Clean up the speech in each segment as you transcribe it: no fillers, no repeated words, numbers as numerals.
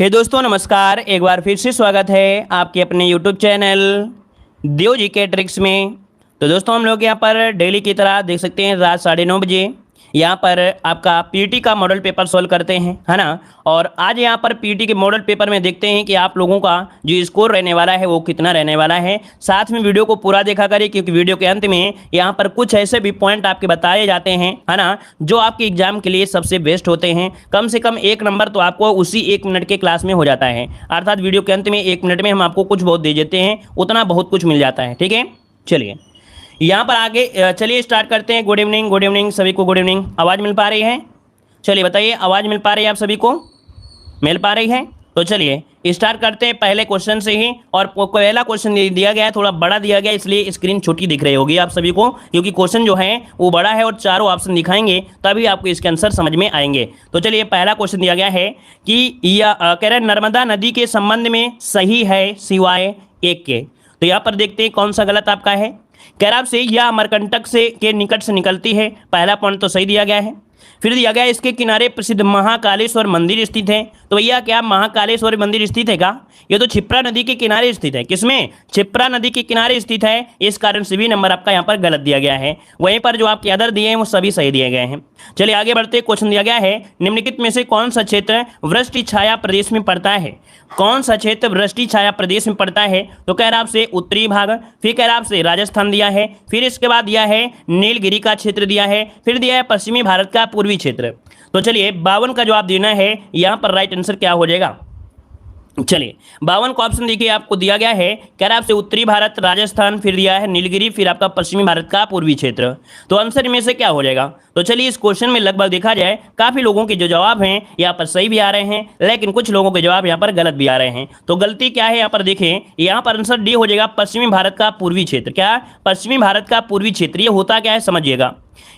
हे दोस्तों नमस्कार। एक बार फिर से स्वागत है आपके अपने YouTube चैनल देव जी के ट्रिक्स में। तो दोस्तों हम लोग यहाँ पर डेली की तरह देख सकते हैं रात 9:30 बजे यहाँ पर आपका पीटी का मॉडल पेपर सॉल्व करते हैं, है ना। और आज यहाँ पर पीटी के मॉडल पेपर में देखते हैं कि आप लोगों का जो स्कोर रहने वाला है वो कितना रहने वाला है। साथ में वीडियो को पूरा देखा करिए, क्योंकि वीडियो के अंत में यहाँ पर कुछ ऐसे भी पॉइंट आपके बताए जाते हैं, है ना, जो आपके एग्जाम के लिए सबसे बेस्ट होते हैं। कम से कम 1 नंबर तो आपको उसी 1 मिनट के क्लास में हो जाता है। अर्थात वीडियो के अंत में 1 मिनट में हम आपको कुछ बहुत दे देते हैं, उतना बहुत कुछ मिल जाता है। ठीक है, चलिए यहाँ पर आगे चलिए स्टार्ट करते हैं। गुड इवनिंग सभी को, गुड इवनिंग। आवाज़ मिल पा रही है? चलिए बताइए, आवाज़ मिल पा रही है आप सभी को? मिल पा रही है? तो चलिए स्टार्ट करते हैं पहले क्वेश्चन से ही। और पहला क्वेश्चन दिया गया है, थोड़ा बड़ा दिया गया, इसलिए स्क्रीन छोटी दिख रही होगी आप सभी को, क्योंकि क्वेश्चन जो है वो बड़ा है और चारों ऑप्शन दिखाएंगे तभी आपको इसके आंसर समझ में आएंगे। तो चलिए पहला क्वेश्चन दिया गया है कि कह रहे नर्मदा नदी के संबंध में सही है सिवाय एक के। तो यहाँ पर देखते हैं कौन सा गलत आपका है। कह रहा आपसे यह अमरकंटक से के निकट से निकलती है, पहला पॉइंट तो सही दिया गया है। फिर दिया गया इसके किनारे प्रसिद्ध महाकालेश्वर मंदिर स्थित है। तो भैया क्या महाकालेश्वर मंदिर स्थित है क्या? ये तो क्षिप्रा नदी के किनारे स्थित है। किसमें? क्षिप्रा नदी के किनारे स्थित है। इस कारण से भी नंबर आपका यहाँ पर गलत दिया गया है। वहीं पर जो आपके अदर दिए हैं वो सभी सही दिए गए हैं। चलिए आगे बढ़ते। क्वेश्चन दिया गया है निम्नलिखित में से कौन सा क्षेत्र वृष्टि छाया प्रदेश में पड़ता है? कौन सा क्षेत्र वृष्टि छाया प्रदेश में पड़ता है? तो कह रहा आपसे उत्तरी भाग, फिर कह रहा आपसे राजस्थान दिया है, फिर इसके बाद दिया है नीलगिरी का क्षेत्र दिया है, फिर दिया है पश्चिमी भारत का पूर्वी क्षेत्र। तो चलिए 52 का जवाब देना है। यहाँ पर राइट आंसर क्या हो जाएगा? चलिए 52 का ऑप्शन देखिए आपको दिया गया है। कह रहा आपसे उत्तरी भारत, राजस्थान, फिर दिया है नीलगिरी, फिर आपका पश्चिमी भारत का पूर्वी क्षेत्र। तो आंसर में से क्या हो जाएगा? तो चलिए इस क्वेश्चन में लगभग देखा जाए काफी लोगों के जो जवाब हैं यहाँ पर सही भी आ रहे हैं, लेकिन कुछ लोगों के जवाब यहाँ पर गलत भी आ रहे हैं। तो गलती क्या है यहाँ पर देखें, यहाँ पर आंसर डी हो जाएगा, पश्चिमी भारत का पूर्वी क्षेत्र। क्या? पश्चिमी भारत का पूर्वी क्षेत्र। ये होता क्या है समझिएगा।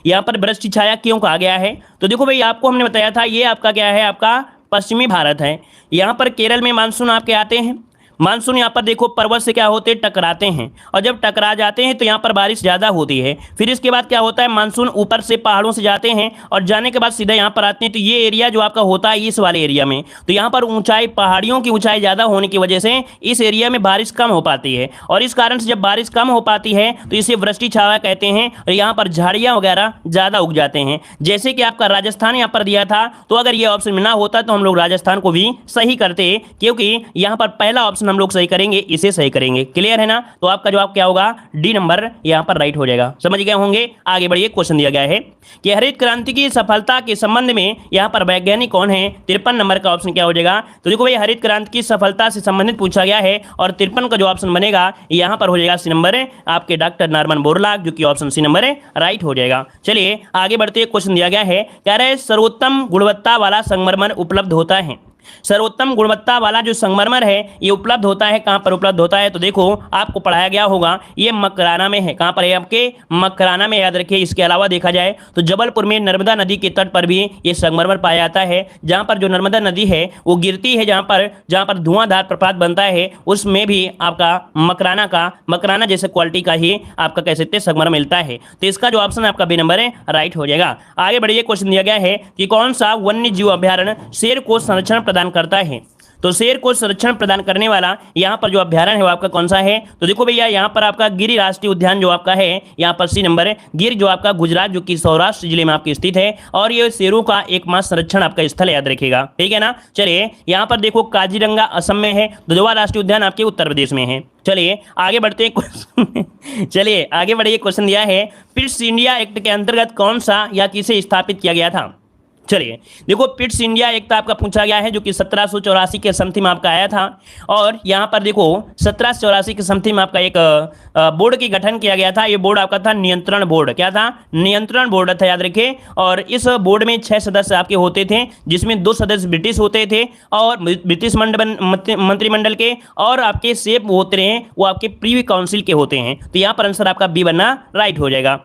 यहाँ पर वृष्टि छाया क्यों कहा गया है? तो देखो भाई आपको हमने बताया था ये आपका क्या है, आपका पश्चिमी भारत है। यहाँ पर केरल में मानसून आपके आते हैं। मानसून यहाँ पर देखो पर्वत से क्या होते हैं, टकराते हैं, और जब टकरा जाते हैं तो यहाँ पर बारिश ज़्यादा होती है। फिर इसके बाद क्या होता है, मानसून ऊपर से पहाड़ों से जाते हैं और जाने के बाद सीधा यहाँ पर आते हैं। तो ये एरिया जो आपका होता है इस वाले एरिया में, तो यहाँ पर ऊंचाई, पहाड़ियों की ऊंचाई ज़्यादा होने की वजह से इस एरिया में बारिश कम हो पाती है। और इस कारण से जब बारिश कम हो पाती है तो इसे वृष्टि छाया कहते हैं। और यहाँ पर झाड़ियाँ वगैरह ज़्यादा उग जाते हैं। जैसे कि आपका राजस्थान यहाँ पर दिया था, तो अगर ये ऑप्शन में ना होता तो हम लोग राजस्थान को भी सही करते, क्योंकि यहाँ पर पहला ऑप्शन हम लोग सही करेंगे, इसे सही करेंगे। क्लियर है ना? तो आपका जवाब क्या होगा? डी नंबर यहाँ पर राइट हो जाएगा। समझ गए होंगे। आगे बढ़िए। क्वेश्चन दिया गया है कि हरित क्रांति की सफलता के संबंध में यहाँ पर वैज्ञानिक कौन है? 53 नंबर का ऑप्शन क्या हो जाएगा? तो देखो भाई हरित क्रांति की सफलता से संबंधित पूछा गया है और 53 का जो ऑप्शन बनेगा यहाँ पर हो जाएगा सी नंबर आपके डॉक्टर नॉर्मन बोरलॉग, जो कि ऑप्शन सी नंबर राइट हो जाएगा। चलिए आगे बढ़ते। क्वेश्चन दिया गया है, कह रहे सर्वोत्तम गुणवत्ता वाला संगमरमर उपलब्ध होता है। सर्वोत्तम गुणवत्ता वाला जो संगमरमर है ये उपलब्ध होता है, कहां पर उपलब्ध होता है? तो देखो आपको पढ़ाया गया होगा, ये मकराना में है। कहां पर है? आपके मकराना में, याद रखिए। इसके अलावा देखा जाए तो जबलपुर में नर्मदा नदी के तट पर भी ये संगमरमर पाया जाता है। जहां पर जो नर्मदा नदी है वो गिरती है, जहां पर धुआंधार प्रपात बनता है, उसमें भी आपका मकराना जैसे क्वालिटी का ही आपका कह सकते हैं संगमरमर मिलता है। तो इसका जो ऑप्शन आपका बी नंबर है राइट हो जाएगा। आगे बढ़िए। क्वेश्चन दिया गया है कि कौन सा वन्य जीव अभ्यारण्य शेर को संरक्षण प्रदान करता है? तो शेर को संरक्षण प्रदान करने वाला यहाँ पर जो अभ्यारण्य है वो आपका कौन सा है? तो देखो भैया यहाँ पर आपका गिर राष्ट्रीय उद्यान जो आपका है यहाँ पर सी नंबर है। गिर जो आपका गुजरात, जो कि सौराष्ट्र जिले में आपकी स्थित है, और ये शेरों का एकमात्र संरक्षण आपका स्थल, याद रखिएगा। ठीक है ना? चलिए यहाँ पर देखो काजीरंगा असम में है, दुधवा राष्ट्रीय उद्यान आपके उत्तर प्रदेश में है। चलिए आगे बढ़ते हैं। चलिए आगे बढ़िए। क्वेश्चन दिया है पिट्स इंडिया एक्ट के अंतर्गत कौन सा या किसे स्थापित किया गया था? चलिए देखो पिट्स इंडिया एक्ट आपका पूछा गया है, जो कि 1784 के समथिंग में आपका आया था। और यहाँ पर देखो 1784 के समथिंग में आपका एक बोर्ड की गठन किया गया था। ये बोर्ड आपका था नियंत्रण बोर्ड। क्या था? नियंत्रण बोर्ड था, याद रखिए। और इस बोर्ड में 6 सदस्य आपके होते थे, जिसमें 2 सदस्य ब्रिटिश होते थे और ब्रिटिश मंत्रिमंडल के, और आपके सेप होते हैं वो आपके प्रीवी काउंसिल के होते हैं। तो यहाँ पर आंसर आपका बी बनना राइट हो जाएगा।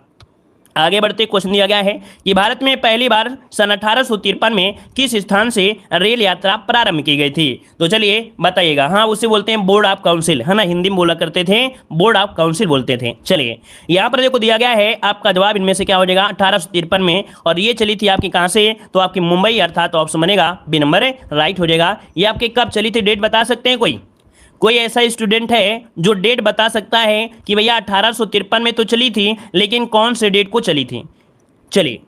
आगे बढ़ते क्वेश्चन दिया गया है कि भारत में पहली बार सन 1853 में किस स्थान से रेल यात्रा प्रारंभ की गई थी। तो चलिए बताइएगा। हाँ, उसे बोलते हैं बोर्ड ऑफ काउंसिल, है ना, हिंदी में बोला करते थे, बोर्ड ऑफ काउंसिल बोलते थे। चलिए यहाँ पर देखो दिया गया है, आपका जवाब इनमें से क्या हो जाएगा 1853 में, और ये चली थी आपकी कहाँ से, तो आपकी मुंबई, अर्थात ऑप्शन बनेगा बी नंबर राइट हो जाएगा। ये आपके कब चली थी, डेट बता सकते हैं कोई ऐसा स्टूडेंट है जो डेट बता सकता है कि भैया 1853 में तो चली थी, लेकिन कौन से डेट को चली थी। चलिए,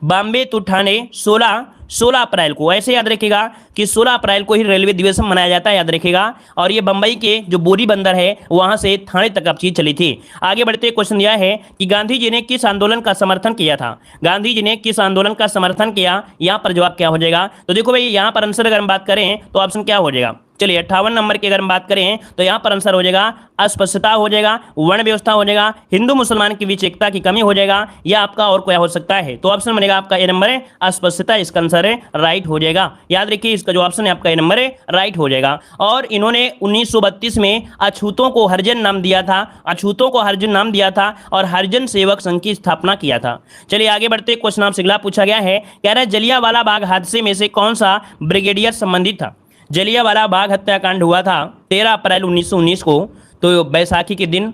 बॉम्बे टू ठाणे 16 अप्रैल को, ऐसे याद रखिएगा कि 16 अप्रैल को ही रेलवे दिवस मनाया जाता है, याद रखिएगा। और ये बंबई के जो बोरी बंदर है वहां से थाने तक अब चीज चली थी। आगे बढ़ते क्वेश्चन दिया है कि गांधी जी ने किस आंदोलन का समर्थन किया था। गांधी जी ने किस आंदोलन का समर्थन किया, यहाँ पर जवाब क्या हो जाएगा। तो देखो भाई, यहाँ पर आंसर अगर हम बात करें तो ऑप्शन क्या हो जाएगा। चलिए 58 नंबर की अगर हम बात करें तो यहाँ पर आंसर हो जाएगा अस्पृश्यता हो जाएगा, वर्ण व्यवस्था हो जाएगा, हिंदू मुसलमान के बीच एकता की कमी हो जाएगा, या आपका और क्या हो सकता है। तो ऑप्शन बनेगा आपका ए नंबर है अस्पृश्यता, इसका आंसर है राइट हो जाएगा। याद रखिए, इसका जो ऑप्शन है आपका ए नंबर है राइट हो जाएगा। और इन्होंने 1932 में अछूतों को हरिजन नाम दिया था, अछूतों को हरिजन नाम दिया था और हरिजन सेवक संघ की स्थापना किया था। चलिए आगे बढ़ते, क्वेश्चन आपसे अगला पूछा गया है, कह रहा है जलियांवाला बाग हादसे में से कौन सा ब्रिगेडियर संबंधित था। जलियांवाला बाग हत्याकांड हुआ था 13 अप्रैल 1919 को, तो बैसाखी के दिन।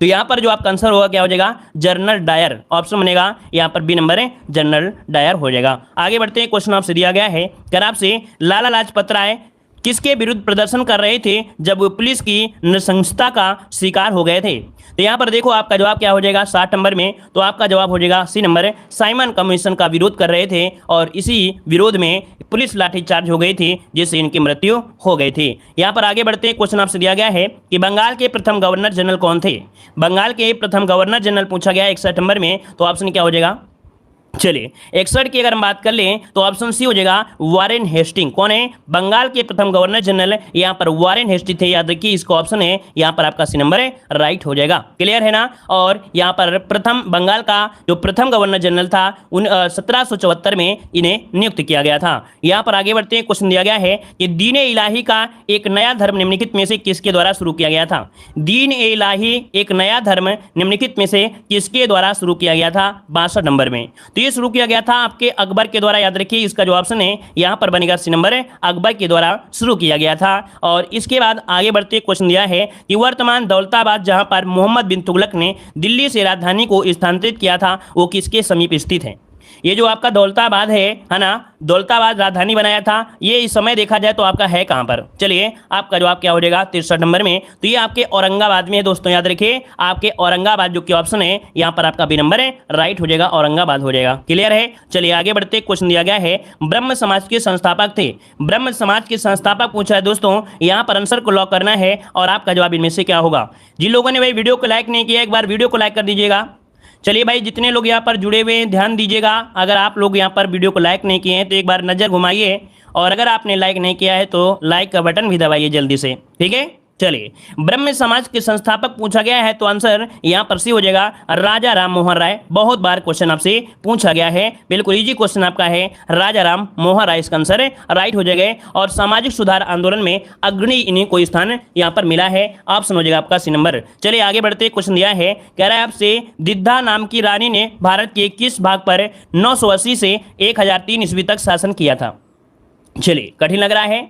तो यहाँ पर जो आपका आंसर होगा क्या हो जाएगा, जनरल डायर, ऑप्शन बनेगा यहाँ पर बी नंबर है जनरल डायर हो जाएगा। आगे बढ़ते हैं, क्वेश्चन आपसे दिया गया है, कर आपसे लाला लाजपत राय किसके विरुद्ध प्रदर्शन कर रहे थे जब वो पुलिस की नृशंसता का शिकार हो गए थे। तो यहाँ पर देखो आपका जवाब क्या हो जाएगा 60 नंबर में, तो आपका जवाब हो जाएगा सी नंबर, साइमन कमीशन का विरोध कर रहे थे और इसी विरोध में पुलिस लाठीचार्ज हो गई थी जिससे इनकी मृत्यु हो गई थी। यहाँ पर आगे बढ़ते क्वेश्चन आपसे दिया गया है कि बंगाल के प्रथम गवर्नर जनरल कौन थे। बंगाल के प्रथम गवर्नर जनरल पूछा गया 61 नंबर में, तो ऑप्शन क्या हो जाएगा। चलिए 61 की अगर हम बात कर लें तो ऑप्शन सी हो जाएगा वारेन हेस्टिंग। कौन है, बंगाल के प्रथम गवर्नर जनरल यहाँ पर वारेन हेस्टिंग थे, याद रखिए इसका ऑप्शन है यहाँ पर आपका सी नंबर है राइट हो जाएगा। क्लियर है ना। और यहाँ पर प्रथम बंगाल का जो प्रथम गवर्नर जनरल था 1774 में इन्हें नियुक्त किया गया था। यहाँ पर आगे बढ़ते हैं, क्वेश्चन दिया गया है कि दीन ए इलाही का एक नया धर्म निम्नलिखित में से किसके द्वारा शुरू किया गया था। दीन ए इलाही एक नया धर्म निम्नलिखित में से किसके द्वारा शुरू किया गया था 62 नंबर में। ये शुरू किया गया था आपके अकबर के द्वारा, याद रखिए इसका जो ऑप्शन है यहां पर बनेगा सी नंबर है अकबर के द्वारा शुरू किया गया था। और इसके बाद आगे बढ़ते क्वेश्चन दिया है कि वर्तमान दौलताबाद जहां पर मोहम्मद बिन तुगलक ने दिल्ली से राजधानी को स्थानांतरित किया था वो किसके समीप स्थित है। ये जो आपका दौलताबाद है ना, दौलताबाद राजधानी बनाया था, ये इस समय देखा जाए तो आपका है कहां पर। चलिए आपका जवाब क्या हो जाएगा 63 नंबर में, तो ये आपके औरंगाबाद में है दोस्तों, याद रखिए आपके औरंगाबाद जो कि ऑप्शन है यहाँ पर आपका बी नंबर है राइट हो जाएगा, औरंगाबाद हो जाएगा। क्लियर है। चलिए आगे बढ़ते, क्वेश्चन दिया गया है ब्रह्म समाज के संस्थापक थे। ब्रह्म समाज के संस्थापक पूछा है दोस्तों, यहाँ पर आंसर को लॉक करना है और आपका जवाब इनमें से क्या होगा। जिन लोगों ने भाई वीडियो को लाइक नहीं किया एक बार वीडियो को लाइक कर दीजिएगा। चलिए भाई, जितने लोग यहाँ पर जुड़े हुए हैं ध्यान दीजिएगा, अगर आप लोग यहाँ पर वीडियो को लाइक नहीं किए हैं तो एक बार नज़र घुमाइए, और अगर आपने लाइक नहीं किया है तो लाइक का बटन भी दबाइए जल्दी से, ठीक है। चलिए ब्रह्म समाज के संस्थापक पूछा गया है तो आंसर यहाँ पर सी हो जाएगा राजा राम मोहन राय। बहुत बार क्वेश्चन आपसे पूछा गया है, बिल्कुल इजी क्वेश्चन आपका है, राजा राम मोहन राय इसका आंसर राइट हो जाएगा। और सामाजिक सुधार आंदोलन में अग्रणी इन्हीं को स्थान यहाँ पर मिला है, ऑप्शन हो जाएगा आपका सी नंबर। चलिए आगे बढ़ते, क्वेश्चन दिया है, कह रहा है आपसे दिद्धा नाम की रानी ने भारत के किस भाग पर 980 से 1003 ईस्वी तक शासन किया था। चलिए कठिन लग रहा है।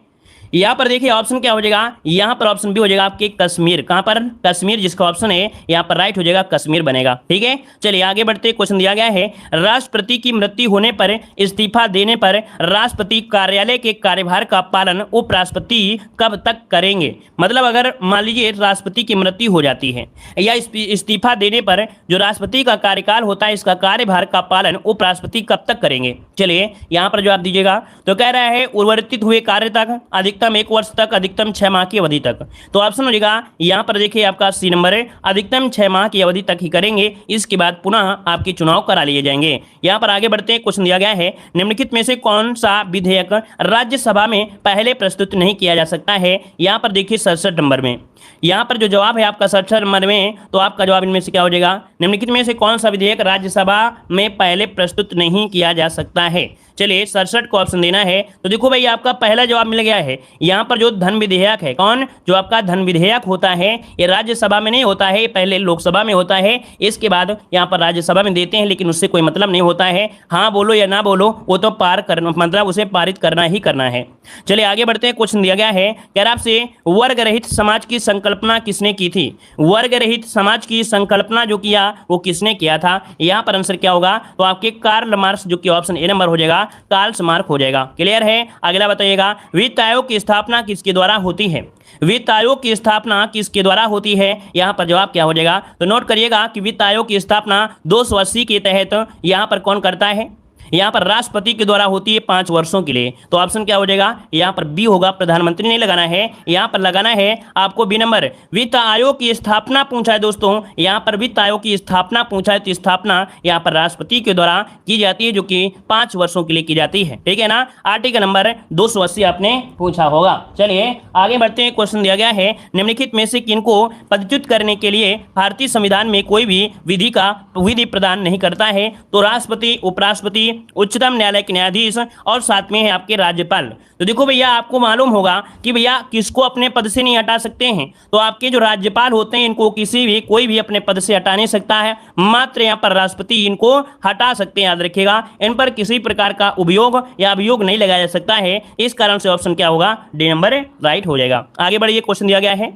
यहाँ पर देखिए ऑप्शन क्या हो जाएगा, यहाँ पर ऑप्शन भी हो जाएगा आपके कश्मीर। कहाँ पर, कश्मीर, जिसका ऑप्शन है यहाँ पर राइट हो जाएगा कश्मीर बनेगा, ठीक है। चलिए आगे बढ़ते, क्वेश्चन दिया गया है राष्ट्रपति की मृत्यु होने पर इस्तीफा देने पर राष्ट्रपति कार्यालय के कार्यभार का पालन उपराष्ट्रपति कब तक करेंगे। मतलब अगर मान लीजिए राष्ट्रपति की मृत्यु हो जाती है या इस्तीफा देने पर जो राष्ट्रपति का कार्यकाल होता है इसका कार्यभार का पालन उपराष्ट्रपति कब तक करेंगे। चलिए यहाँ पर जवाब दीजिएगा, तो कह रहा है उर्वरित हुए कार्य तक, अधिकतम 1 वर्ष तक, अधिकतम 6 माह की अवधि तक। तो ऑप्शन हो जाएगा यहाँ पर देखिए आपका सी नंबर है, अधिकतम 6 माह की अवधि तक ही करेंगे, इसके बाद पुनः आपके चुनाव करा लिए जाएंगे। यहाँ पर आगे बढ़ते हैं, क्वेश्चन दिया गया है निम्नलिखित में से कौन सा विधेयक राज्यसभा में पहले प्रस्तुत नहीं किया जा सकता है। यहाँ पर देखिए 67 नंबर में, यहाँ पर जो जवाब है आपका 67 नंबर में, तो आपका जवाब इनमें से क्या हो जाएगा, निम्नलिखित में से कौन सा विधेयक राज्यसभा में पहले प्रस्तुत नहीं किया जा सकता है। चलिए 67 को ऑप्शन देना है, तो देखो भाई आपका पहला जवाब मिल गया है यहाँ पर जो धन विधेयक है, कौन, जो आपका धन विधेयक होता है, ये राज्यसभा में नहीं होता है, पहले लोकसभा में होता है, इसके बाद यहाँ पर राज्यसभा में देते हैं, लेकिन उससे कोई मतलब नहीं होता है। हाँ बोलो या ना बोलो, वो तो पार करना, मतलब उसे पारित करना ही करना है। चलिए आगे बढ़ते हैं। क्वेश्चन दिया गया है, कह रहा आपसे वर्ग रहित समाज की संकल्पना किसने की थी? वर्ग रहित समाज की संकल्पना जो किया वो किसने किया था? यहाँ पर आंसर क्या होगा? तो आपके कार्ल मार्क्स, जो कि ऑप्शन ए नंबर हो जाएगा, कार्ल मार्क्स हो जाएगा। क्लियर है? अगला बताइएगा, वित्त आयोग की स्थापना किसके द्वारा होती है? वित्त आयोग की स्थापना किसके द्वारा होती है? यहाँ पर जवाब क्या हो जाएगा? तो नोट करिएगा कि वित्त आयोग की स्थापना 280 के तहत यहाँ पर कौन करता है? यहाँ पर राष्ट्रपति के द्वारा होती है 5 वर्षों के लिए। तो ऑप्शन क्या हो जाएगा? यहाँ पर बी होगा, प्रधानमंत्री नहीं लगाना है, यहाँ पर लगाना है आपको बी नंबर। वित्त आयोग की स्थापना पूछा है दोस्तों, यहाँ पर वित्त आयोग की स्थापना पूछा है, तो स्थापना यहाँ पर राष्ट्रपति के द्वारा की जाती है, जो कि 5 वर्षों के लिए की जाती है। ठीक है ना? आर्टिकल नंबर 280 आपने पूछा होगा। चलिए आगे बढ़ते हैं। क्वेश्चन दिया गया है, निम्नलिखित में से किनको पदच्युत करने के लिए भारतीय संविधान में कोई भी विधि प्रदान नहीं करता है? तो राष्ट्रपति, उपराष्ट्रपति, उच्चतम न्यायालय के न्यायाधीश और साथ में है आपके राज्यपाल। तो देखो भैया, आपको मालूम होगा कि भैया किसको अपने पद से नहीं हटा सकते हैं? तो आपके जो राज्यपाल होते हैं, इनको कोई भी अपने पद से हटा नहीं सकता है, मात्र यहाँ पर राष्ट्रपति इनको हटा सकते हैं। याद रखिएगा, इन पर किसी प्रकार का उपयोग या अभियोग नहीं लगाया जा सकता है। इस कारण से ऑप्शन क्या होगा? डी नंबर राइट हो जाएगा। आगे बढ़िए। क्वेश्चन दिया गया है,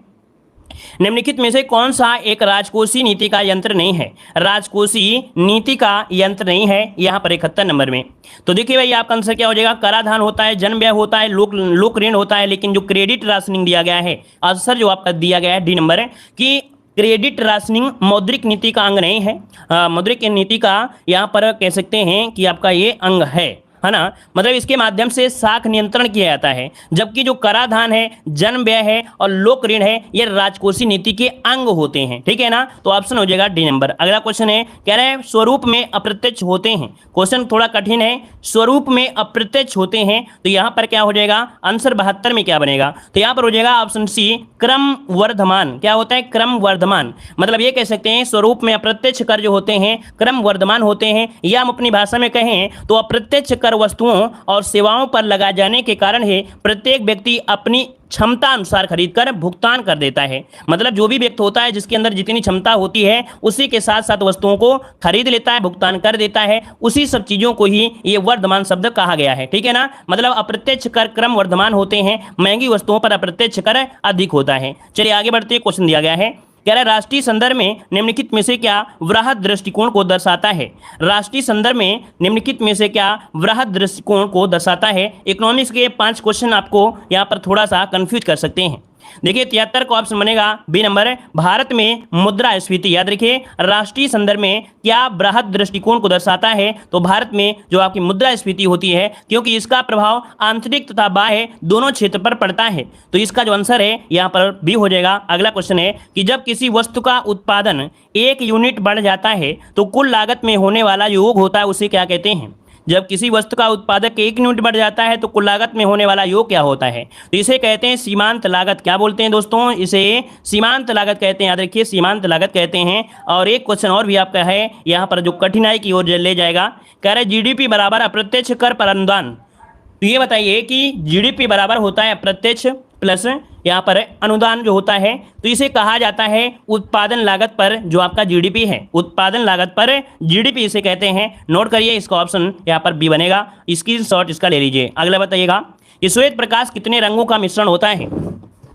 निम्नलिखित में से कौन सा एक राजकोषीय नीति का यंत्र नहीं है? राजकोषीय नीति का यंत्र नहीं है, यहाँ पर 71 नंबर में। तो देखिए भाई, आपका आंसर क्या हो जाएगा? कराधान होता है, जन व्यय होता है, लोक ऋण होता है, लेकिन जो क्रेडिट राशनिंग दिया गया है, आंसर जो आपका दिया गया है डी नंबर है कि क्रेडिट राशनिंग मौद्रिक नीति का अंग नहीं है। मौद्रिक नीति का यहाँ पर कह सकते हैं कि आपका ये अंग है ना? मतलब इसके माध्यम से साख नियंत्रण किया जाता है, जबकि जो कराधान है, जन व्यय है और लोक ऋण है, ये राजकोषीय नीति के अंग होते हैं। ठीक है ना? तो ऑप्शन हो जाएगा डी नंबर। अगला क्वेश्चन है, कह रहे हैं स्वरूप में अप्रत्यक्ष होते हैं। क्वेश्चन थोड़ा कठिन है, स्वरूप में अप्रत्यक्ष होते हैं, तो यहाँ पर क्या हो जाएगा? आंसर 72 में क्या बनेगा? तो यहाँ पर हो जाएगा ऑप्शन सी, क्रम वर्धमान। क्या होता है? क्रम वर्धमान। मतलब ये कह सकते हैं स्वरूप में अप्रत्यक्ष कर जो होते हैं क्रम वर्धमान होते हैं, या हम अपनी भाषा में कहें तो अप्रत्यक्ष कर वस्तुओं और सेवाओं पर लगाए जाने के कारण है प्रत्येक व्यक्ति अपनी क्षमता अनुसार खरीदकर भुगतान कर देता है। मतलब जो भी व्यक्ति होता है, जिसके अंदर जितनी क्षमता होती है, उसी के साथ साथ वस्तुओं को खरीद लेता है, भुगतान कर देता है। उसी सब चीजों को ही ये वर्धमान शब्द कहा गया है। ठीक है ना? मतलब अप्रत्यक्ष कर क्रम वर्धमान होते हैं, महंगी वस्तुओं पर अप्रत्यक्ष कर अधिक होता है। चलिए आगे बढ़ते हैं। क्वेश्चन दिया गया है, कह रहा है राष्ट्रीय संदर्भ में निम्नलिखित में से क्या वृहद दृष्टिकोण को दर्शाता है? राष्ट्रीय संदर्भ में निम्नलिखित में से क्या वृहद दृष्टिकोण को दर्शाता है? इकोनॉमिक्स के 5 क्वेश्चन आपको यहाँ पर थोड़ा सा कंफ्यूज कर सकते हैं। देखिए 73 का ऑप्शन बनेगा बी नंबर, भारत में मुद्रास्फीति। याद रखिए, राष्ट्रीय संदर्भ में क्या वृहद दृष्टिकोण को दर्शाता है? तो भारत में जो आपकी मुद्रास्फीति होती है, क्योंकि इसका प्रभाव आंतरिक तथा बाह्य दोनों क्षेत्र पर पड़ता है, तो इसका जो आंसर है यहाँ पर बी हो जाएगा। अगला क्वेश्चन है कि जब किसी वस्तु का उत्पादन 1 यूनिट बढ़ जाता है तो कुल लागत में होने वाला योग होता है, उसे क्या कहते हैं? जब किसी वस्तु का उत्पादक 1 यूनिट बढ़ जाता है तो कुल लागत में होने वाला योग क्या होता है? तो इसे कहते हैं सीमांत लागत। क्या बोलते हैं दोस्तों? इसे सीमांत लागत कहते हैं। याद रखिए, सीमांत लागत कहते हैं। और एक क्वेश्चन और भी आपका है यहाँ पर, जो कठिनाई की ओर ले जाएगा। कह रहे जीडीपी बराबर अप्रत्यक्ष कर पर अनुदान। तो ये बताइए कि जीडीपी बराबर होता है अप्रत्यक्ष प्लस यहाँ पर अनुदान जो होता है, तो इसे कहा जाता है उत्पादन लागत पर जो आपका जीडीपी है, उत्पादन लागत पर जीडीपी इसे कहते हैं। नोट करिए, इसका ऑप्शन यहाँ पर बी बनेगा। स्क्रीनशॉट इसका ले लीजिए। अगला बताइएगा कि श्वेत प्रकाश कितने रंगों का मिश्रण होता है?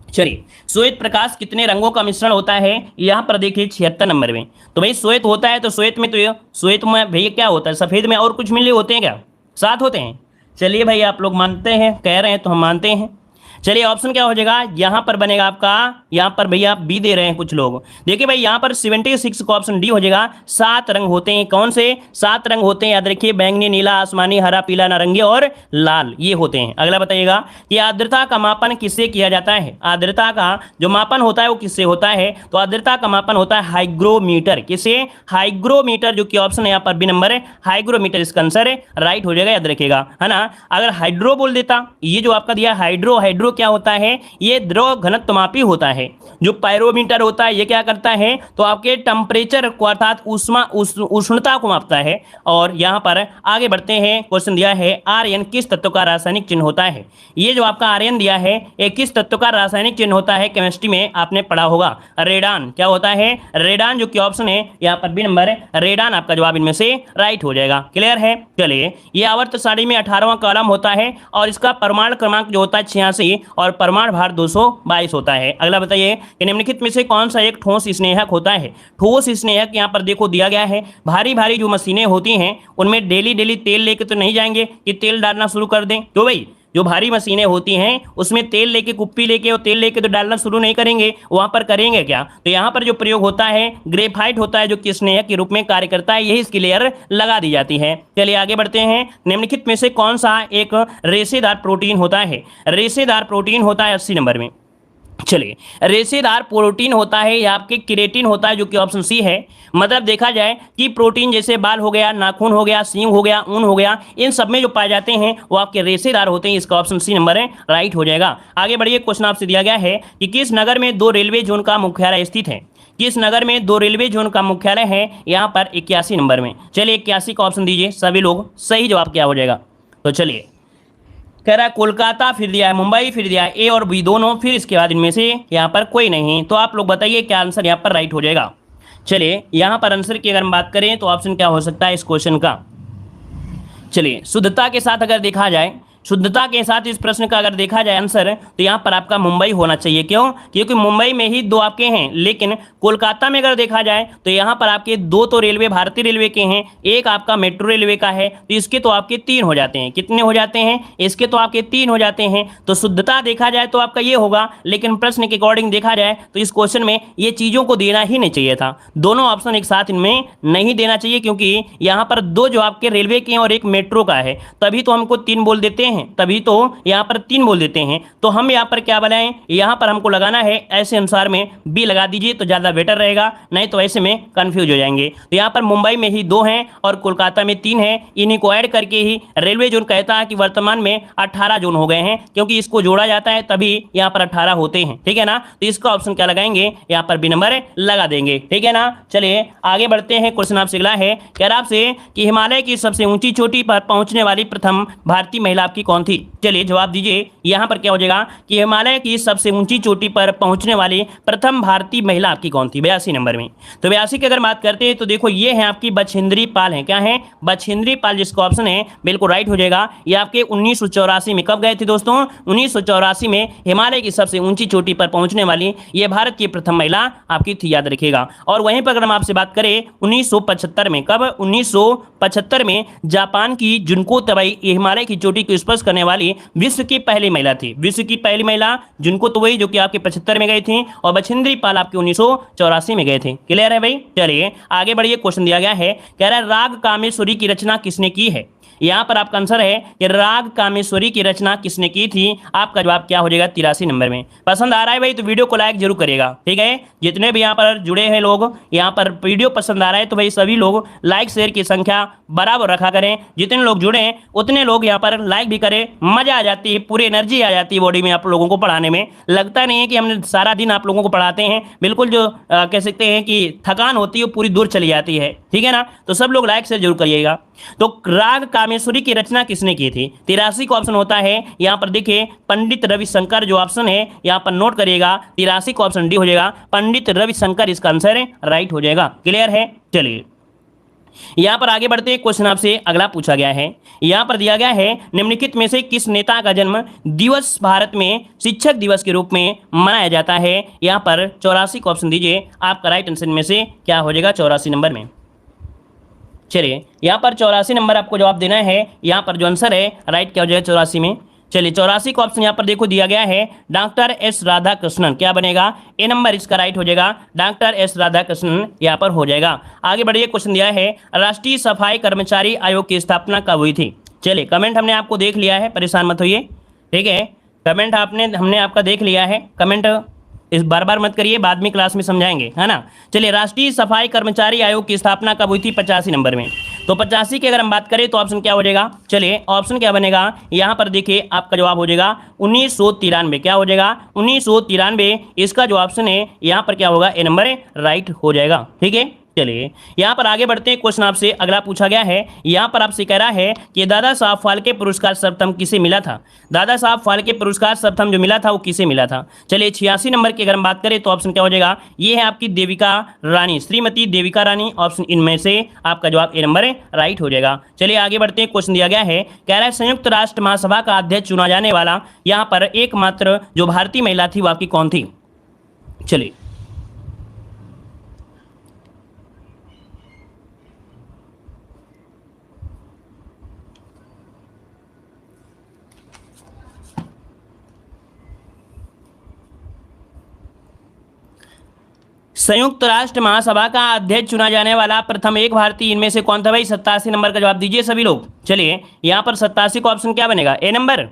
चलिए, श्वेत प्रकाश कितने रंगों का मिश्रण होता है? यहाँ पर देखिए 76 नंबर में। तो भाई श्वेत होता है, तो श्वेत में भैया क्या होता है? सफेद में और कुछ मिले होते हैं क्या? 7 होते हैं। चलिए भाई, आप लोग मानते हैं, कह रहे हैं तो हम मानते हैं। चलिए ऑप्शन क्या हो जाएगा? यहाँ पर बनेगा आपका, यहाँ पर भैया बी दे रहे हैं कुछ लोग। देखिए भाई, यहाँ पर 76 का ऑप्शन डी हो जाएगा। 7 रंग होते हैं। कौन से 7 रंग होते हैं? याद रखिए, बैंगनी, नीला, आसमानी, हरा, पीला, नारंगी और लाल, ये होते हैं। अगला बताइएगा कि आर्द्रता का मापन किससे किया जाता है? आर्द्रता का जो मापन होता है वो किससे होता है? तो आर्द्रता का मापन होता है हाइग्रोमीटर। किसे? हाइग्रोमीटर, जो कि ऑप्शन है यहाँ पर बी नंबर है, हाइग्रोमीटर इसका आंसर राइट हो जाएगा। याद रखिएगा, है ना? अगर हाइड्रो बोल देता, ये जो आपका दिया हाइड्रो क्या होता है? ये द्रव घनत्व मापी होता है। जो पायरोमीटर होता है ये क्या करता है, तो आपके टेम्परेचर को अर्थात उष्णता को मापता है। और यहाँ पर आगे बढ़ते हैं, क्वेश्चन दिया है आर्यन किस तत्व का रासायनिक चिन्ह होता है। ये जो आपका आर्यन दिया है ये किस तत्व का रासायनिक चिन्ह होता है, केमिस्ट्री में आपने पढ़ा होगा, रेडान। क्या होता है, रेडान, जो कि ऑप्शन है यहाँ पर बी नंबर, रेडान आपका जवाब इनमें से राइट हो जाएगा। क्लियर है। चलिए, ये आवर्त सारणी में 18वां कॉलम होता है और इसका परमाणु क्रमांक जो होता है 86 और परमाणु भार 222 होता है। अगला बताइए कि निम्नलिखित में से कौन सा एक ठोस स्नेहक होता है। ठोस स्नेहक यहाँ पर देखो दिया गया है, भारी भारी जो मशीनें होती हैं उनमें डेली डेली तेल लेके तो नहीं जाएंगे कि तेल डालना शुरू कर दें। तो भाई जो भारी मशीनें होती हैं उसमें तेल लेके, कुप्पी लेके और तेल लेके तो डालना शुरू नहीं करेंगे, वहां पर करेंगे क्या, तो यहाँ पर जो प्रयोग होता है ग्रेफाइट होता है जो कि स्नेहक के रूप में कार्य करता है, यही इसकी लेयर लगा दी जाती है। चलिए आगे बढ़ते हैं, निम्नलिखित में से कौन सा एक रेशेदार प्रोटीन होता है। रेशेदार प्रोटीन होता है 80 नंबर में। चलिए, रेशेदार प्रोटीन होता है या आपके केराटिन होता है जो कि ऑप्शन सी है। मतलब देखा जाए कि प्रोटीन जैसे बाल हो गया, नाखून हो गया, सींग हो गया, ऊन हो गया, इन सब में जो पाए जाते हैं वो आपके रेशेदार होते हैं। इसका ऑप्शन सी नंबर है राइट हो जाएगा। आगे बढ़िए, क्वेश्चन आपसे दिया गया है कि किस नगर में 2 रेलवे जोन का मुख्यालय स्थित है। किस नगर में 2 रेलवे जोन का मुख्यालय है, यहाँ पर 81 नंबर में। चलिए 81 का ऑप्शन दीजिए सभी लोग, सही जवाब क्या हो जाएगा। तो चलिए, कह रहा है कोलकाता, फिर दिया है मुंबई, फिर दिया है ए और बी दोनों, फिर इसके बाद इनमें से यहाँ पर कोई नहीं। तो आप लोग बताइए क्या आंसर यहाँ पर राइट हो जाएगा। चलिए, यहाँ पर आंसर की अगर हम बात करें तो ऑप्शन क्या हो सकता है इस क्वेश्चन का। चलिए, शुद्धता के साथ अगर देखा जाए, शुद्धता के साथ इस प्रश्न का अगर देखा जाए आंसर, तो यहाँ पर आपका मुंबई होना चाहिए। क्यों, क्योंकि मुंबई में ही 2 आपके हैं, लेकिन कोलकाता में अगर देखा जाए तो यहाँ पर आपके 2 तो रेलवे भारतीय रेलवे के हैं, एक आपका मेट्रो रेलवे का है, तो इसके तो आपके 3 हो जाते हैं। कितने हो जाते हैं, इसके तो आपके 3 हो जाते हैं। तो शुद्धता देखा जाए तो आपका ये होगा, लेकिन प्रश्न के अकॉर्डिंग देखा जाए तो इस क्वेश्चन में ये चीज़ों को देना ही नहीं चाहिए था। दोनों ऑप्शन एक साथ इनमें नहीं देना चाहिए, क्योंकि यहाँ पर 2 जो आपके रेलवे के हैं और एक मेट्रो का है, तभी तो हमको 3 बोल देते हैं, तभी तो यहाँ पर 3 बोल देते हैं। तो हम यहाँ पर क्या बनाएं, यहाँ पर हमको लगाना है ऐसे अनुसार में बी लगा दीजिए तो ज़्यादा बेटर रहेगा, नहीं तो ऐसे में कंफ्यूज हो जाएंगे। तो यहाँ पर मुंबई में ही 2 हैं और कोलकाता में 3 हैं, इन्हीं को ऐड करके ही रेलवे जोन कहता है कि वर्तमान में 18 जोन हो गए हैं, क्योंकि इसको जोड़ा जाता है तभी यहाँ पर 18 होते हैं। ठीक है ना, तो इसका ऑप्शन क्या लगाएंगे, यहाँ पर बी नंबर लगा देंगे। ठीक है ना। चलिए आगे बढ़ते हैं, क्वेश्चन आपसे अगला है, कह रहा आपसे कि हिमालय की सबसे ऊंची चोटी पर पहुंचने वाली प्रथम भारतीय महिला आपकी कौन थी। चलिए जवाब दीजिए, यहाँ पर क्या हो जाएगा कि हिमालय की सबसे ऊंची चोटी पर पहुंचने वाली प्रथम भारतीय महिला आपकी कौन थी, 82 नंबर में। तो 82 की अगर बात करते हैं तो देखो ये है आपकी बछेंद्री पाल है। क्या है, बछेंद्री पाल, जिसका ऑप्शन है बिल्कुल राइट हो जाएगा। ये आपके 1984 में कब गए थे दोस्तों, 1984 में हिमालय की सबसे ऊंची चोटी पर पहुंचने वाली ये भारत की प्रथम महिला आपकी थी, याद रखिएगा। और वहीं पर अगर हम आपसे बात करें 1975 में, कब, 1975 में जापान की जुनको तबई हिमालय की चोटी को स्पर्श करने वाली विश्व की पहली महिला थी। विश्व की पहली महिला जुनको तबई जो कि आपके 75 में गई थी, और बछेंद्री पाल आपके 1984 में गए थे। क्लियर है भाई। चलिए आगे बढ़िए, क्वेश्चन दिया गया है, कह रहा है राग कामेश्वरी की रचना किसने की है। यहाँ पर आपका आंसर है कि राग कामेश्वरी की रचना किसने की थी। आपका जवाब क्या हो जाएगा, 83 नंबर में। पसंद आ रहा है भाई तो वीडियो को लाइक जरूर करिएगा। ठीक है, जितने भी यहाँ पर जुड़े हैं लोग, यहाँ पर वीडियो पसंद आ रहा है तो भाई सभी लोग लाइक शेयर की संख्या बराबर रखा करें। जितने लोग जुड़े हैं उतने लोग यहाँ पर लाइक भी करें, मजा आ जाती है, पूरी एनर्जी आ जाती है बॉडी में आप लोगों को पढ़ाने में। लगता नहीं है कि हमने सारा दिन आप लोगों को पढ़ाते हैं, बिल्कुल जो कह सकते हैं कि थकान होती है वो पूरी दूर चली जाती है। ठीक है ना, तो सब लोग लाइक शेयर जरूर करिएगा। तो राग कामेश्वरी की रचना किसने की थी, 83 का ऑप्शन होता है। यहाँ पर देखिए पंडित रविशंकर जो ऑप्शन है यहाँ पर नोट करिएगा, 83 का ऑप्शन डी हो जाएगा, पंडित रविशंकर इसका आंसर है राइट हो जाएगा। क्लियर है। चलिए यहाँ पर आगे बढ़ते हैं, क्वेश्चन आपसे अगला पूछा गया है। यहाँ पर दिया गया है निम्नलिखित में से किस नेता का जन्म दिवस भारत में शिक्षक दिवस के रूप में मनाया जाता है। यहाँ पर 84 का ऑप्शन दीजिए, आपका राइट आंसर में से क्या हो जाएगा, 84 नंबर में। चलिए यहाँ पर 84 नंबर आपको जवाब देना है। यहाँ पर जो आंसर है राइट क्या हो जाएगा 84 में। चलिए 84 का ऑप्शन यहाँ पर देखो दिया गया है डॉक्टर एस राधाकृष्णन, क्या बनेगा, ए नंबर इसका राइट हो जाएगा, डॉक्टर एस राधाकृष्णन यहाँ पर हो जाएगा। आगे बढ़िए, क्वेश्चन दिया है राष्ट्रीय सफाई कर्मचारी आयोग की स्थापना कब हुई थी। चलिए कमेंट हमने आपको देख लिया है, परेशान मत होइए। ठीक है, कमेंट हमने आपका देख लिया है, कमेंट इस बार बार मत करिए, बाद में क्लास में समझाएंगे, है ना। चलिए राष्ट्रीय सफाई कर्मचारी आयोग की स्थापना कब हुई थी, 85 नंबर में। तो 85 की अगर हम बात करें तो ऑप्शन क्या हो जाएगा, चलिए ऑप्शन क्या बनेगा यहाँ पर देखिए, आपका जवाब हो जाएगा 1993। क्या हो जाएगा 1993, इसका जो ऑप्शन है यहाँ पर क्या होगा, ए नंबर राइट हो जाएगा। ठीक है, चलिए यहाँ पर आगे बढ़ते हैं। क्वेश्चन आपसे अगला पूछा गया है, यहाँ पर आपसे कह रहा है कि दादा साहब फाल्के पुरस्कार सर्वप्रथम किसे मिला था। दादा साहब फाल्के पुरस्कार सर्वप्रथम जो मिला था वो किसे मिला था। चलिए 86 नंबर की अगर हम बात करें तो ऑप्शन क्या हो जाएगा, ये है आपकी देविका रानी, श्रीमती देविका रानी। ऑप्शन इनमें से आपका जवाब ए नंबर राइट हो जाएगा। चलिए आगे बढ़ते हैं। क्वेश्चन दिया गया है, कह रहा है संयुक्त राष्ट्र महासभा का अध्यक्ष चुना जाने वाला यहाँ पर एकमात्र जो भारतीय महिला थी वो आपकी कौन थी। चलिए संयुक्त राष्ट्र महासभा का अध्यक्ष चुना जाने वाला प्रथम एक भारतीय इनमें से कौन था भाई। 87 नंबर का जवाब दीजिए सभी लोग। चलिए यहाँ पर 87 का ऑप्शन क्या बनेगा, ए नंबर।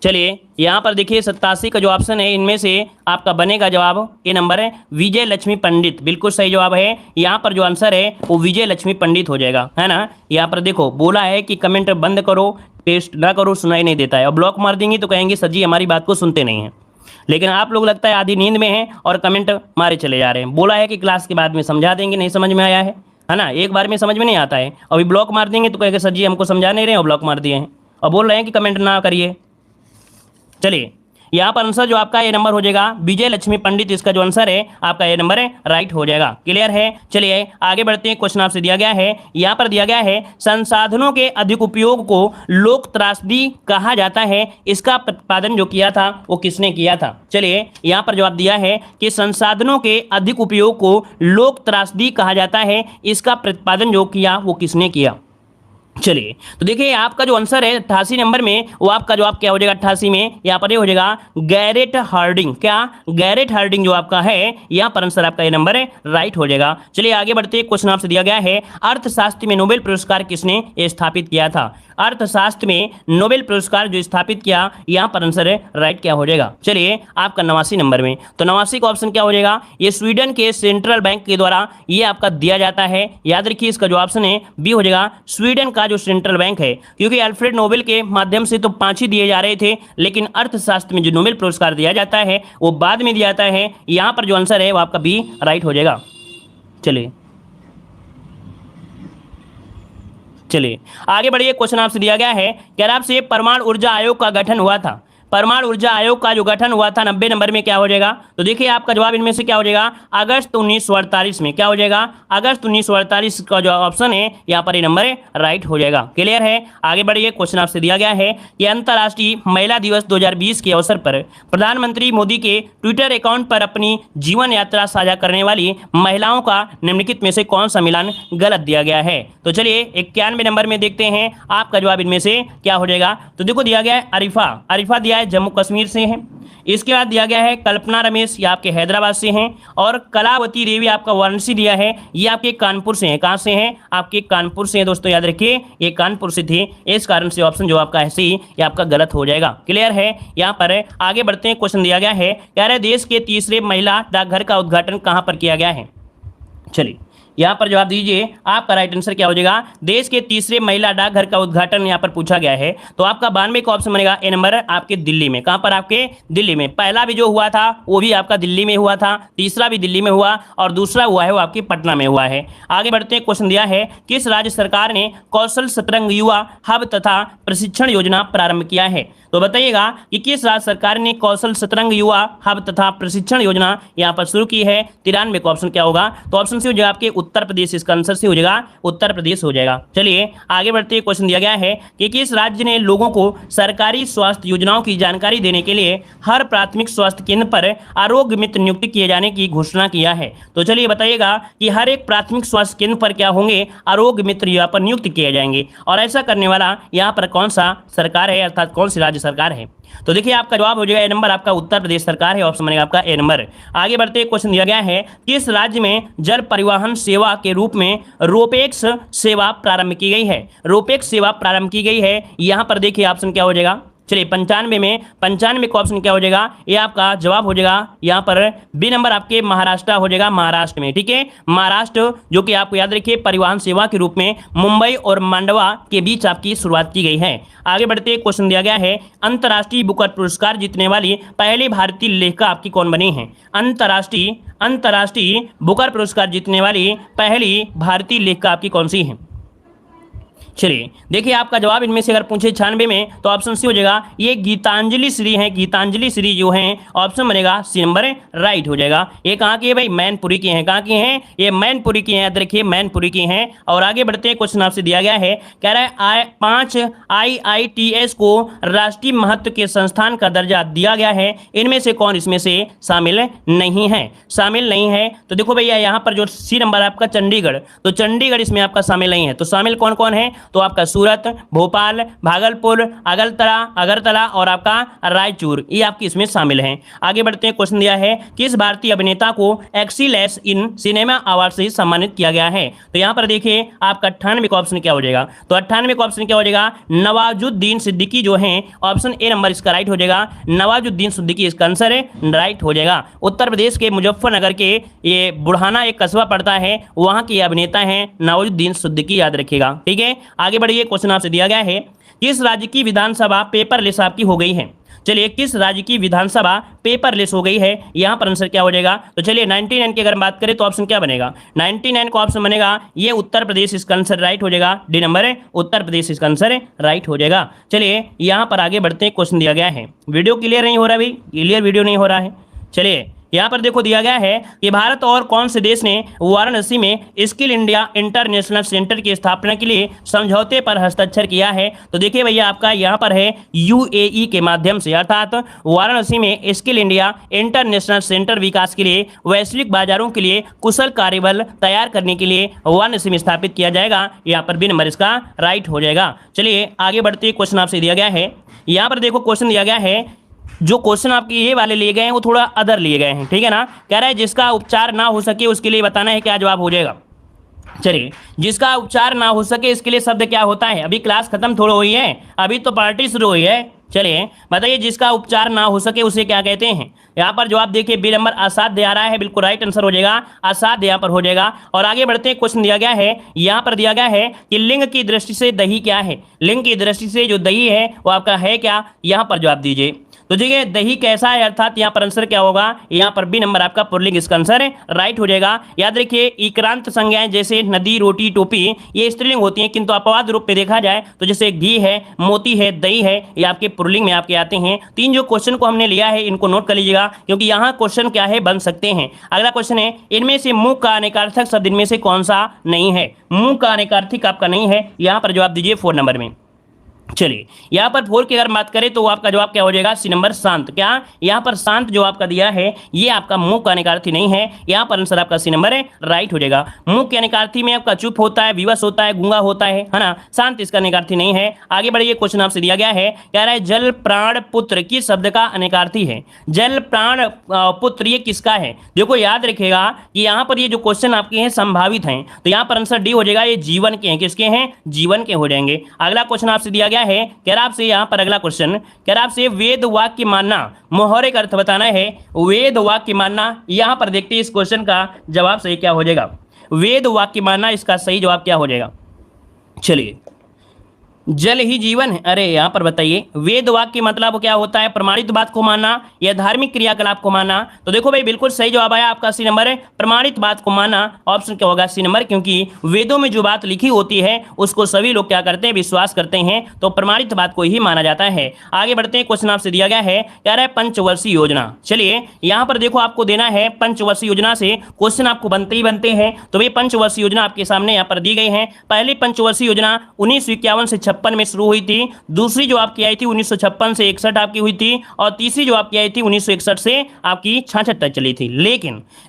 चलिए यहाँ पर देखिए 87 का जो ऑप्शन है इनमें से आपका बनेगा जवाब ए नंबर है, विजय लक्ष्मी पंडित। बिल्कुल सही जवाब है, यहाँ पर जो आंसर है वो विजय लक्ष्मी पंडित हो जाएगा, है ना। यहाँ पर देखो बोला है कि कमेंट बंद करो, टेस्ट ना करो, सुनाई नहीं देता है, और ब्लॉक मार देंगे तो कहेंगे सर जी हमारी बात को सुनते नहीं हैं। लेकिन आप लोग लगता है आधी नींद में हैं और कमेंट मारे चले जा रहे हैं। बोला है कि क्लास के बाद में समझा देंगे, नहीं समझ में आया है ना, एक बार में समझ में नहीं आता है, अभी ब्लॉक मार देंगे तो कहेंगे सर जी हमको समझा नहीं रहे हैं और ब्लॉक मार दिए हैं, और बोल रहे हैं कि कमेंट ना करिए। चलिए यहाँ पर आंसर जो आपका ए नंबर हो जाएगा विजय लक्ष्मी पंडित, इसका जो आंसर है आपका ए नंबर है राइट हो जाएगा। क्लियर है। चलिए आगे बढ़ते हैं। क्वेश्चन आपसे दिया गया है, यहाँ पर दिया गया है संसाधनों के अधिक उपयोग को लोक त्रासदी कहा जाता है, इसका प्रतिपादन जो किया था वो किसने किया था। चलिए यहाँ पर जवाब दिया है कि संसाधनों के अधिक उपयोग को लोक त्रासदी कहा जाता है, इसका प्रतिपादन जो किया वो किसने किया। चलिए तो देखिए आपका जो आंसर है 88 नंबर में, वो आपका जवाब क्या हो जाएगा 88 में, यहाँ पर ये हो जाएगा गैरेट हार्डिंग। क्या गैरेट हार्डिंग जो आपका है, यहाँ पर आंसर आपका ये नंबर है राइट हो जाएगा। चलिए आगे बढ़ते हैं। क्वेश्चन आपसे दिया गया है, अर्थशास्त्र में नोबेल पुरस्कार किसने स्थापित किया था। अर्थशास्त्र में नोबेल पुरस्कार जो स्थापित किया, यहाँ पर आंसर है राइट क्या हो जाएगा। चलिए आपका 89 नंबर में, तो 89 का ऑप्शन क्या हो जाएगा, ये स्वीडन के सेंट्रल बैंक के द्वारा ये आपका दिया जाता है। याद रखिए इसका जो ऑप्शन है बी हो जाएगा, स्वीडन का जो सेंट्रल बैंक है, क्योंकि अल्फ्रेड नोबेल के माध्यम से तो 5 ही दिए जा रहे थे, लेकिन अर्थशास्त्र में जो नोबेल पुरस्कार दिया जाता है वो बाद में दिया जाता है। यहाँ पर जो आंसर है वो आपका बी राइट हो जाएगा। चलिए आगे बढ़िए। क्वेश्चन आपसे दिया गया है, क्या आपसे परमाणु ऊर्जा आयोग का गठन हुआ था। परमाणु ऊर्जा आयोग का जो गठन हुआ था 90 नंबर में क्या हो जाएगा, तो देखिए आपका जवाब इनमें से क्या हो जाएगा, अगस्त 1948 में। क्या हो जाएगा, अगस्त 1948 का जो ऑप्शन है यहाँ पर ये नंबर राइट हो जाएगा। क्लियर है। आगे बढ़िए। क्वेश्चन आपसे दिया गया है कि अंतर्राष्ट्रीय महिला दिवस 2020 के अवसर पर प्रधानमंत्री मोदी के ट्विटर अकाउंट पर अपनी जीवन यात्रा साझा करने वाली महिलाओं का निम्नलिखित में से कौन सा मिलान गलत दिया गया है। तो चलिए 91 नंबर में देखते हैं आपका जवाब इनमें से क्या हो जाएगा। तो देखो दिया गया है अरिफा दिया है, जम्मू कश्मीर से है। इसके बाद दिया गया है कल्पना रमेश, ये आपके हैदराबाद से हैं, और कलावती देवी आपका वाराणसी दिया है, ये आपके कानपुर से हैं। कहाँ से हैं, आपके कानपुर से हैं दोस्तों, याद रखिए ये कानपुर से थे, इस कारण से ऑप्शन जो आपका है सी ये आपका गलत हो जाएगा। क्लियर है। यहाँ पर आगे बढ़ते हैं। क्वेश्चन दिया गया है, कह रहे देश के तीसरे महिला डाकघर का उद्घाटन कहाँ पर किया गया है। चलिए यहाँ पर जवाब दीजिए, आपका राइट आंसर क्या हो जाएगा, देश के तीसरे महिला डाकघर का उद्घाटन यहाँ पर पूछा गया है। तो आपका 92 का ऑप्शन बनेगा ए नंबर आपके दिल्ली में। कहाँ पर, आपके दिल्ली में। पहला भी जो हुआ था वो भी आपका दिल्ली में हुआ था, तीसरा भी दिल्ली में हुआ, और दूसरा हुआ है वो आपकी पटना में हुआ है। आगे बढ़ते हैं। क्वेश्चन दिया है, किस राज्य सरकार ने कौशल शतरंग युवा हब तथा प्रशिक्षण योजना प्रारंभ किया है। तो बताइएगा कि किस राज्य सरकार ने कौशल शतरंग युवा हब तथा प्रशिक्षण योजना यहाँ पर शुरू की है। 93 का ऑप्शन क्या होगा, तो ऑप्शन सी हो जाएगा आपके उत्तर प्रदेश, इसका आंसर से हो जाएगा उत्तर प्रदेश हो जाएगा। चलिए आगे बढ़ते हैं। क्वेश्चन दिया गया है कि किस राज्य ने लोगों को सरकारी स्वास्थ्य योजनाओं की जानकारी देने के लिए हर प्राथमिक स्वास्थ्य केंद्र पर आरोग्य मित्र नियुक्त किए जाने की घोषणा किया है। तो चलिए बताइएगा कि हर एक प्राथमिक स्वास्थ्य केंद्र पर क्या होंगे, आरोग्य मित्र यहाँ पर नियुक्त किए जाएंगे, और ऐसा करने वाला यहाँ पर कौन सा सरकार है, अर्थात कौन सी राज्य सरकार है। तो देखिए आपका जवाब हो जाएगा ए नंबर, आपका उत्तर प्रदेश सरकार है, ऑप्शन बनेगा आपका ए नंबर। आगे बढ़ते क्वेश्चन दिया गया है, किस राज्य में जल परिवहन सेवा के रूप में रोपेक्स सेवा प्रारंभ की गई है। रोपेक्स सेवा प्रारंभ की गई है, यहां पर देखिए ऑप्शन क्या हो जाएगा, चलिए 95 में 95 का ऑप्शन क्या हो जाएगा, ये आपका जवाब हो जाएगा यहाँ पर बी नंबर आपके महाराष्ट्र हो जाएगा, महाराष्ट्र में। ठीक है, महाराष्ट्र जो कि आपको याद रखिए परिवहन सेवा के रूप में मुंबई और मांडवा के बीच आपकी शुरुआत की गई है। आगे बढ़ते क्वेश्चन दिया गया है, अंतर्राष्ट्रीय बुकर पुरस्कार जीतने वाली पहली भारतीय लेखिका आपकी कौन बनी है। अंतर्राष्ट्रीय बुकर पुरस्कार जीतने वाली पहली भारतीय लेखिका आपकी कौन सी है। चलिए देखिए आपका जवाब इनमें से अगर पूछे 96 में तो ऑप्शन सी हो जाएगा, ये गीतांजलि श्री है। गीतांजलि श्री जो है ऑप्शन बनेगा सी नंबर राइट हो जाएगा। ये कहाँ की है भाई, मैनपुरी की हैं। कहाँ की हैं, ये मैनपुरी की हैं, याद रखिए मैनपुरी की हैं। और आगे बढ़ते हैं, क्वेश्चन आपसे दिया गया है, कह रहा है 5 IITS को राष्ट्रीय महत्व के संस्थान का दर्जा दिया गया है, इनमें से कौन इसमें से शामिल नहीं है। शामिल नहीं है तो देखो भैया यहाँ पर जो सी नंबर आपका चंडीगढ़, तो चंडीगढ़ इसमें आपका शामिल नहीं है। तो शामिल कौन कौन है, तो आपका सूरत, भोपाल, भागलपुर, अगरतला और आपका रायचूर, ये आपकी इसमें शामिल हैं। आगे बढ़ते हैं, क्वेश्चन दिया है, किस भारतीय अभिनेता को एक्सीलेंस इन सिनेमा अवार्ड से सम्मानित किया गया है। तो यहाँ पर देखिए आपका 98 का ऑप्शन क्या हो जाएगा, तो 98 का ऑप्शन क्या हो जाएगा, नवाजुद्दीन सिद्दीकी जो है, ऑप्शन ए नंबर इसका राइट हो जाएगा। नवाजुद्दीन सिद्दीकी इसका आंसर राइट हो जाएगा। उत्तर प्रदेश के मुजफ्फरनगर के ये बुढ़ाना एक कस्बा पड़ता है, वहां के अभिनेता हैं नवाजुद्दीन सिद्दीकी, याद रखिएगा। ठीक है, आगे बढ़िए, क्वेश्चन आपसे दिया गया है, किस राज्य की विधानसभा पेपरलेस आपकी हो गई है। चलिए किस राज्य की विधानसभा पेपरलेस हो गई है, यहां पर आंसर क्या हो जाएगा। तो चलिए 99 की अगर बात करें तो ऑप्शन क्या बनेगा, 99 का ऑप्शन बनेगा ये उत्तर प्रदेश, इसका आंसर राइट हो जाएगा। डी नंबर उत्तर प्रदेश इसका आंसर राइट हो जाएगा। चलिए यहां पर आगे बढ़ते हैं, क्वेश्चन दिया गया है, वीडियो क्लियर नहीं हो रहा भाई, क्लियर वीडियो नहीं हो रहा है। चलिए यहाँ पर देखो दिया गया है कि भारत और कौन से देश ने वाराणसी में स्किल इंडिया इंटरनेशनल सेंटर की स्थापना के लिए समझौते पर हस्ताक्षर किया है। तो देखिए भैया आपका यहाँ पर है UAE के माध्यम से, अर्थात वाराणसी में स्किल इंडिया इंटरनेशनल सेंटर विकास के लिए वैश्विक बाजारों के लिए कुशल कार्यबल तैयार करने के लिए वाराणसी में स्थापित किया जाएगा। यहाँ पर बी नंबर इसका राइट हो जाएगा। चलिए आगे बढ़ते, क्वेश्चन आपसे दिया गया है, यहाँ पर देखो क्वेश्चन दिया गया है, जो क्वेश्चन आपके ये वाले लिए गए हैं वो थोड़ा अदर लिए गए हैं। ठीक है ना, कह रहा है जिसका उपचार ना हो सके उसके लिए बताना है क्या जवाब हो जाएगा। चलिए जिसका उपचार ना हो सके इसके लिए शब्द क्या होता है, अभी क्लास खत्म थोड़ी हुई है, अभी तो पार्टी शुरू हुई है। चलिए बताइए जिसका उपचार ना हो सके उसे क्या कहते हैं। यहाँ पर जवाब देखिए बी नंबर असाध्य आ रहा है, बिल्कुल राइट आंसर हो जाएगा, असाध्य यहाँ पर हो जाएगा। और आगे बढ़ते हैं, क्वेश्चन दिया गया है, यहाँ पर दिया गया है कि लिंग की दृष्टि से दही क्या है। लिंग की दृष्टि से जो दही है वो आपका है क्या, यहाँ पर जवाब दीजिए। तो देखिए दही कैसा है, अर्थात यहाँ पर आंसर क्या होगा, यहाँ पर बी नंबर आपका पुल्लिंग इसका आंसर राइट हो जाएगा। याद रखिए इक्रांत संज्ञाएं जैसे नदी, रोटी, टोपी ये स्त्रीलिंग होती हैं, किंतु अपवाद रूप में देखा जाए तो जैसे घी है, मोती है, दही है, ये आपके पुल्लिंग में आपके आते हैं। तीन जो क्वेश्चन को हमने लिया है इनको नोट कर लीजिएगा, क्योंकि यहाँ क्वेश्चन क्या है बन सकते हैं। अगला क्वेश्चन है, इनमें से मुंह का अनेकार्थक शब्द इनमें से कौन सा नहीं है। मुंह का अनेकार्थक आपका नहीं है, यहाँ पर जवाब दीजिए 4 नंबर में। चलिए यहाँ पर 4 की अगर बात करें तो आपका जवाब क्या हो जाएगा, सी नंबर शांत। क्या यहाँ पर शांत जो आपका दिया है ये आपका मुंह का अनेकार्थी नहीं है, यहाँ पर आंसर आपका सी नंबर राइट हो जाएगा। मुंह के अनेकार्थी में आपका चुप होता है, विवश होता है, गूंगा होता है ना, शांत इसका अनेकार्थी नहीं है। आगे बढ़िए, क्वेश्चन आपसे दिया गया है, कह रहा है जल प्राण पुत्र किस शब्द का अनेकार्थी है। जल प्राण पुत्र ये किसका है। देखो याद रखिएगा कि यहाँ पर ये जो क्वेश्चन आपके हैं संभावित हैं, तो यहाँ पर आंसर डी हो जाएगा, ये जीवन के हैं। किसके हैं, जीवन के हो जाएंगे। अगला क्वेश्चन आपसे दिया गया है, कह रहा आपसे यहाँ पर अगला क्वेश्चन कह रहा आपसे वेद वाक्य मानना, मोहरे का अर्थ बताना है। वेद वाक्य मानना, यहाँ पर देखते हैं इस क्वेश्चन का जवाब सही क्या हो जाएगा। वेद वाक्य मानना इसका सही जवाब क्या हो जाएगा। चलिए जल ही जीवन है, अरे यहाँ पर बताइए वेद वाक्य मतलब क्या होता है, प्रमाणित बात को मानना या धार्मिक क्रियाकलाप को मानना। तो देखो भाई बिल्कुल सही जवाब आया आपका सी नंबर, प्रमाणित बात को मानना। ऑप्शन क्या होगा, सी नंबर, क्योंकि वेदों में जो बात लिखी होती है उसको सभी लोग क्या करते हैं, विश्वास करते हैं, तो प्रमाणित बात को ही माना जाता है। आगे बढ़ते हैं, क्वेश्चन आपसे दिया गया है, कह रहा है पंचवर्षीय योजना। चलिए यहाँ पर देखो आपको देना है पंचवर्षीय योजना से क्वेश्चन आपको बनते ही बनते हैं। तो भाई पंचवर्षीय योजना आपके सामने यहाँ पर दी गई है। पहली पंचवर्षीय योजना 1951 से 56 में शुरू हुई थी, दूसरी जो आपकी आई थी 1956 से 61 आपकी हुई थी, और तीसरी जो आपकी आई थी 1961 से आपकी 66 तक चली थी।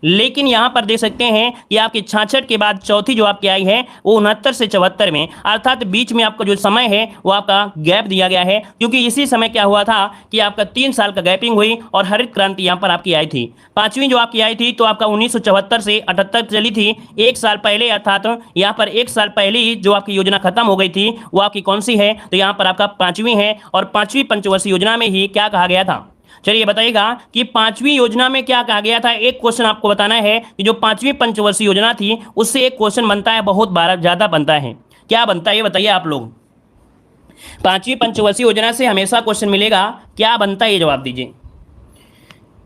लेकिन यहां पर देख सकते हैं कि आपकी 66 के बाद चौथी जो आपकी आई है वो 69 से 74 में, अर्थात बीच में आपका जो समय है वो आपका गैप दिया गया है, क्योंकि इसी समय क्या हुआ था कि आपका 3 साल का गैपिंग हुई और हरित क्रांति यहां पर आपकी आई थी। पांचवी जो आपकी आई थी तो आपका 1974 से 78 चली थी, 1 साल पहले, अर्थात यहां पर 1 साल पहले जो आपकी योजना खत्म हो गई थी वो आपकी कौन कौन सी है? तो यहाँ पर आपका पांचवी है, और पांचवी पंचवर्षीय योजना में ही क्या कहा गया था? चलिए बताइएगा कि पांचवी योजना में क्या कहा गया था। एक क्वेश्चन आपको बताना है कि जो पांचवी पंचवर्षीय योजना थी उससे एक क्वेश्चन बनता है, बहुत बार ज्यादा बनता है। क्या बनता है ये बताइए आप लोग। पांचवी पंचवर्षीय योजना से हमेशा क्वेश्चन मिलेगा, क्या बनता है ये जवाब दीजिए।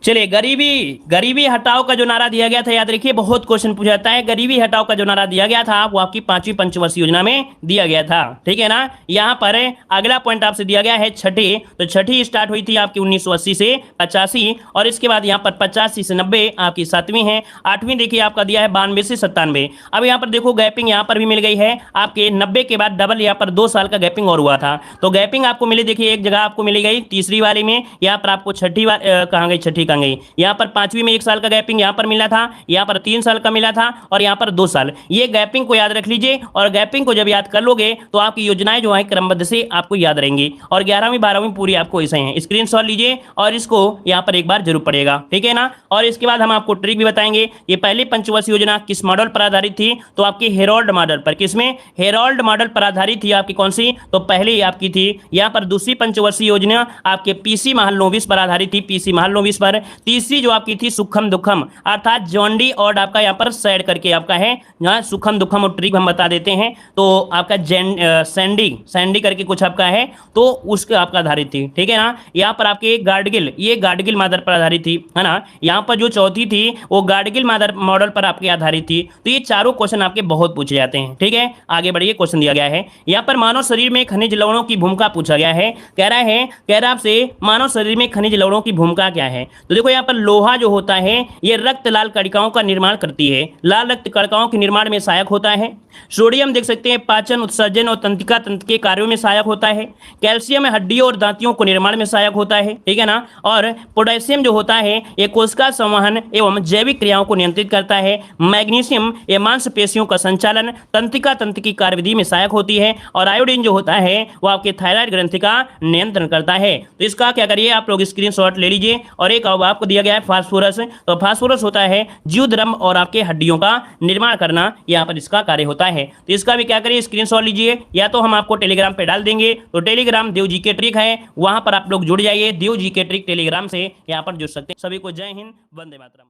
चलिए, गरीबी गरीबी हटाओ का जो नारा दिया गया था, याद रखिए बहुत क्वेश्चन पूछा जाता है। गरीबी हटाओ का जो नारा दिया गया था वो आपकी पांचवी पंचवर्षीय योजना में दिया गया था, ठीक है ना। यहाँ पर अगला पॉइंट आपसे दिया गया है छठी। तो छठी स्टार्ट हुई थी आपकी 1980 से 85, और इसके बाद यहाँ पर 85 से 90 आपकी सातवीं है। आठवीं देखिए आपका दिया है 92 से 97। अब यहाँ पर देखो गैपिंग यहाँ पर भी मिल गई है आपके 90 के बाद डबल यहाँ पर 2 साल का गैपिंग और हुआ था। तो गैपिंग आपको मिली, देखिए एक जगह आपको मिली गई तीसरी वाली में, यहाँ पर आपको छठी कहाँ गई, छठी गई। यहां पर पांचवी में 1 साल का गैपिंग यहां पर मिला था, यहां पर 3 साल का मिला था, और यहां पर 2 साल। ये गैपिंग को याद रख लीजिए, और गैपिंग को जब याद कर लोगे तो आपकी योजनाएं जो है क्रमबद्ध से आपको याद रहेंगी। और 11वीं 12वीं पूरी आपको ऐसे हैं। स्क्रीनशॉट लीजिए और इसको यहां पर एक बार जरूर पढ़िएगा, ठीक है ना। और इसके बाद हम आपको ट्रिक भी बताएंगे। ये पहली पंचवर्षीय योजना किस मॉडल पर आधारित थी? तो आपकी हेरोल्ड मॉडल पर। किसमें? हेरोल्ड मॉडल पर आधारित थी आपकी। कौन सी? तो पहली आपकी थी। यहां पर दूसरी पंचवर्षीय योजना आपके पीसी महालनोबिस पर आधारित थी, पीसी महालनोबिस पर। तीसरी जो आपकी थी सुखम दुखम, अर्थात जॉन डी और आपका यहाँ पर सैड करके आपका है, यहाँ सुखम दुखम और ट्रिक हम बता देते हैं। तो आपका सैंडी करके कुछ आपका है, तो उसके आपका आधारित थी, ठीक है ना। यहाँ पर आपके गार्डगिल, ये गार्डगिल मॉडल पर आधारित थी, है ना। यहाँ पर जो चौथी थी वो गार्डगिल मॉडल पर आपके आधारित थी। तो ये चारों क्वेश्चन आपके बहुत पूछे जाते हैं, ठीक है। आगे बढ़िए, क्वेश्चन दिया गया है यहाँ पर मानव शरीर में खनिज लवणों की भूमिका पूछा गया है। कह रहा आपसे मानव शरीर में खनिज लवणों की भूमिका क्या है। तो देखो यहाँ पर लोहा जो होता है ये रक्त लाल कणिकाओं का निर्माण करती है, लाल रक्त कणिकाओं के निर्माण में सहायक होता है। सोडियम देख सकते हैं पाचन, उत्सर्जन और तंत्रिका तंत्र के कार्यों में सहायक होता है। कैल्शियम हड्डियों और दांतियों को निर्माण में सहायक होता है, ठीक है ना। और पोटेशियम जो होता है ये कोशिका संवहन एवं जैविक क्रियाओं को नियंत्रित करता है। मैग्नीशियम ये मांसपेशियों का संचालन, तंत्रिका तंत्र की कार्यविधि में सहायक होती है। और आयोडीन जो होता है वो आपके थायराइड ग्रंथि का नियंत्रण करता है। तो इसका क्या करिए आप लोग स्क्रीनशॉट ले लीजिए। और एक आपको दिया गया है फास्फोरस। तो फास्फोरस होता है जीवद्रव्य और आपके हड्डियों का निर्माण करना, यहाँ पर इसका कार्य होता है। तो इसका भी क्या करिए स्क्रीनशॉट लीजिए, या तो हम आपको टेलीग्राम पे डाल देंगे। तो टेलीग्राम देव जी के ट्रिक है, वहां पर आप लोग जुड़ जाइए। देव जी के ट्रिक टेलीग्राम से यहाँ पर जुड़ सकते हैं। सभी को जय हिंद, वंदे मातरम।